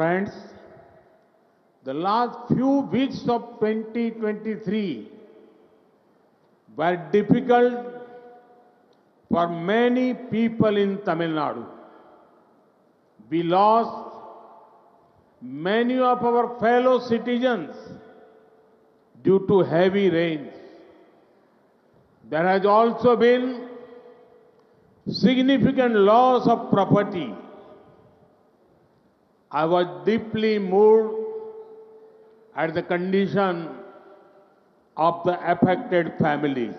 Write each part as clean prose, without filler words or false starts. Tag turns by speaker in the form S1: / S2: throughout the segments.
S1: Friends, the last few weeks of 2023 were difficult for many people in Tamil Nadu. We lost many of our fellow citizens due to heavy rains. There has also been significant loss of property. I was deeply moved at the condition of the affected families.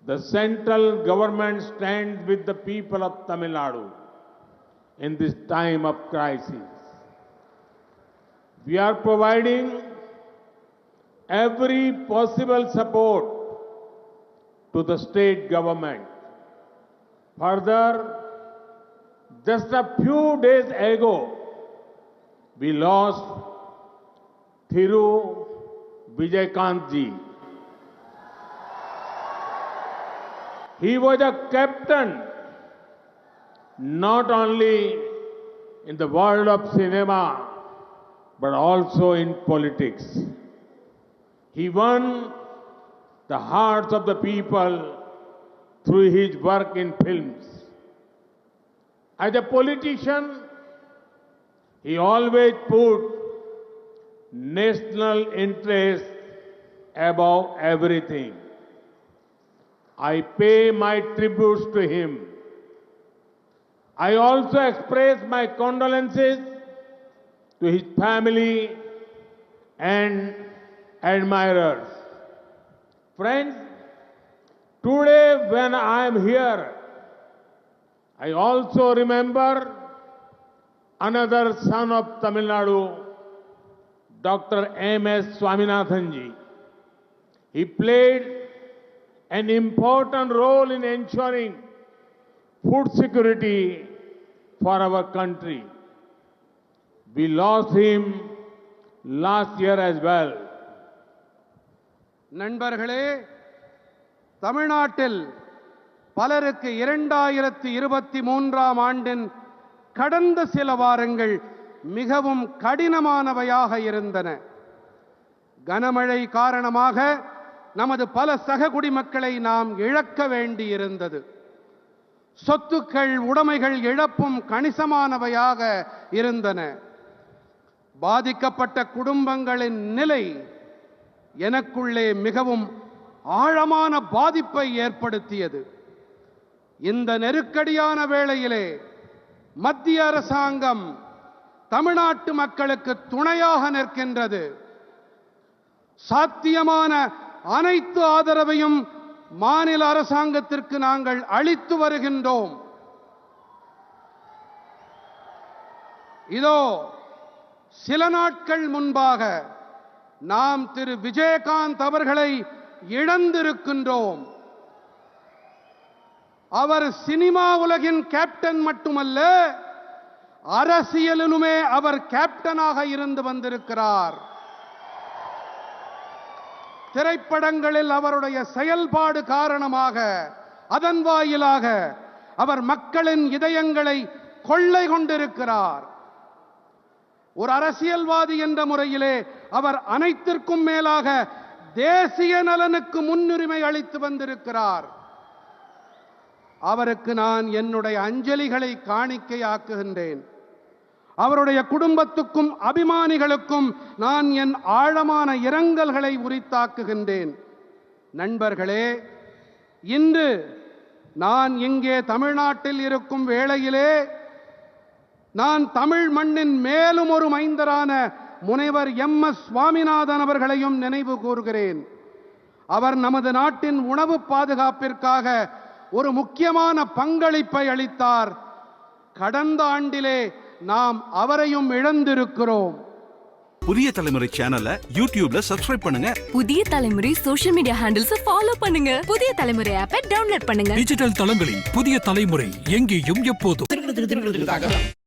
S1: The central government stands with the people of Tamil Nadu in this time of crisis. We are providing every possible support to the state government. Further, just a few days ago, we lost Thiru Vijayakant ji. He was a captain not only in the world of cinema but also in politics. He won the hearts of the people through his work in films. As a politician, he always put national interest above everything. I pay my tributes to him. I also express my condolences to his family and admirers. Friends, today when I am here, I also remember another son of Tamil Nadu, Dr. M.S. Swaminathan ji. He played an important role in ensuring food security for our country. We lost him last year as well.
S2: நண்பர்களே, தமிழ்நாட்டில் பலருக்கு 2023ஆம் ஆண்டின் கடந்த சில வாரங்கள் மிகவும் கடினமானவையாக இருந்தன. கனமழை காரணமாக நமது பல சக குடிமக்களை நாம் இழக்க வேண்டியிருந்தது. சொத்துக்கள், உடைமைகள் இழப்பும் கணிசமானவையாக இருந்தன. பாதிக்கப்பட்ட குடும்பங்களின் நிலை எனக்குள்ளே மிகவும் ஆழமான பாதிப்பை ஏற்படுத்தியது. இந்த நெருக்கடியான வேளையிலே மத்திய அரசாங்கம் தமிழ்நாட்டு மக்களுக்கு துணையாக நிற்கின்றது. சாத்தியமான அனைத்து ஆதரவையும் மாநில அரசாங்கத்திற்கு நாங்கள் அளித்து வருகின்றோம். இதோ சில நாட்கள் முன்பாக நாம் திரு விஜயகாந்த் அவர்களை இழந்திருக்கின்றோம். அவர் சினிமா உலகின் கேப்டன் மட்டுமல்ல, அரசியலிலுமே அவர் கேப்டனாக இருந்து வந்திருக்கிறார். திரைப்படங்களில் அவருடைய செயல்பாடு காரணமாக, அதன் வாயிலாக அவர் மக்களின் இதயங்களை கொள்ளை கொண்டிருக்கிறார். ஒரு அரசியல்வாதி என்ற முறையிலே அவர் அனைத்திற்கும் மேலாக தேசிய நலனுக்கு முன்னுரிமை அளித்து வந்திருக்கிறார். அவருக்கு நான் என்னுடைய அஞ்சலிகளை காணிக்கையாக்குகின்றேன். அவருடைய குடும்பத்துக்கும் அபிமானிகளுக்கும் நான் என் ஆழமான இரங்கல்களை உரித்தாக்குகின்றேன். நண்பர்களே, இன்று நான் இங்கே தமிழ்நாட்டில் இருக்கும் வேளையிலே நான் தமிழ் மண்ணின் மேலும் ஒரு மைந்தரான முனைவர் எம்.எஸ். சுவாமிநாதன் அவர்களையும் நினைவு கூறுகிறேன். அவர் நமது நாட்டின் உணவு பாதுகாப்பிற்காக ஒரு முக்கியமான பங்களிப்பை அளித்தார். கடந்த ஆண்டிலே நாம் அவரையும் இழந்திருக்கிறோம்.
S3: புதிய தலைமுறை சேனலை யூடியூப்ல சப்ஸ்கிரைப் பண்ணுங்க.
S4: புதிய தலைமுறை சோஷியல் மீடியா ஹேண்டில்ஸ் ஃபாலோ பண்ணுங்க. புதிய தலைமுறை ஆப்பை டவுன்லோட் பண்ணுங்க.
S5: டிஜிட்டல் தளங்களில் புதிய தலைமுறை எங்கேயும் எப்போதும்.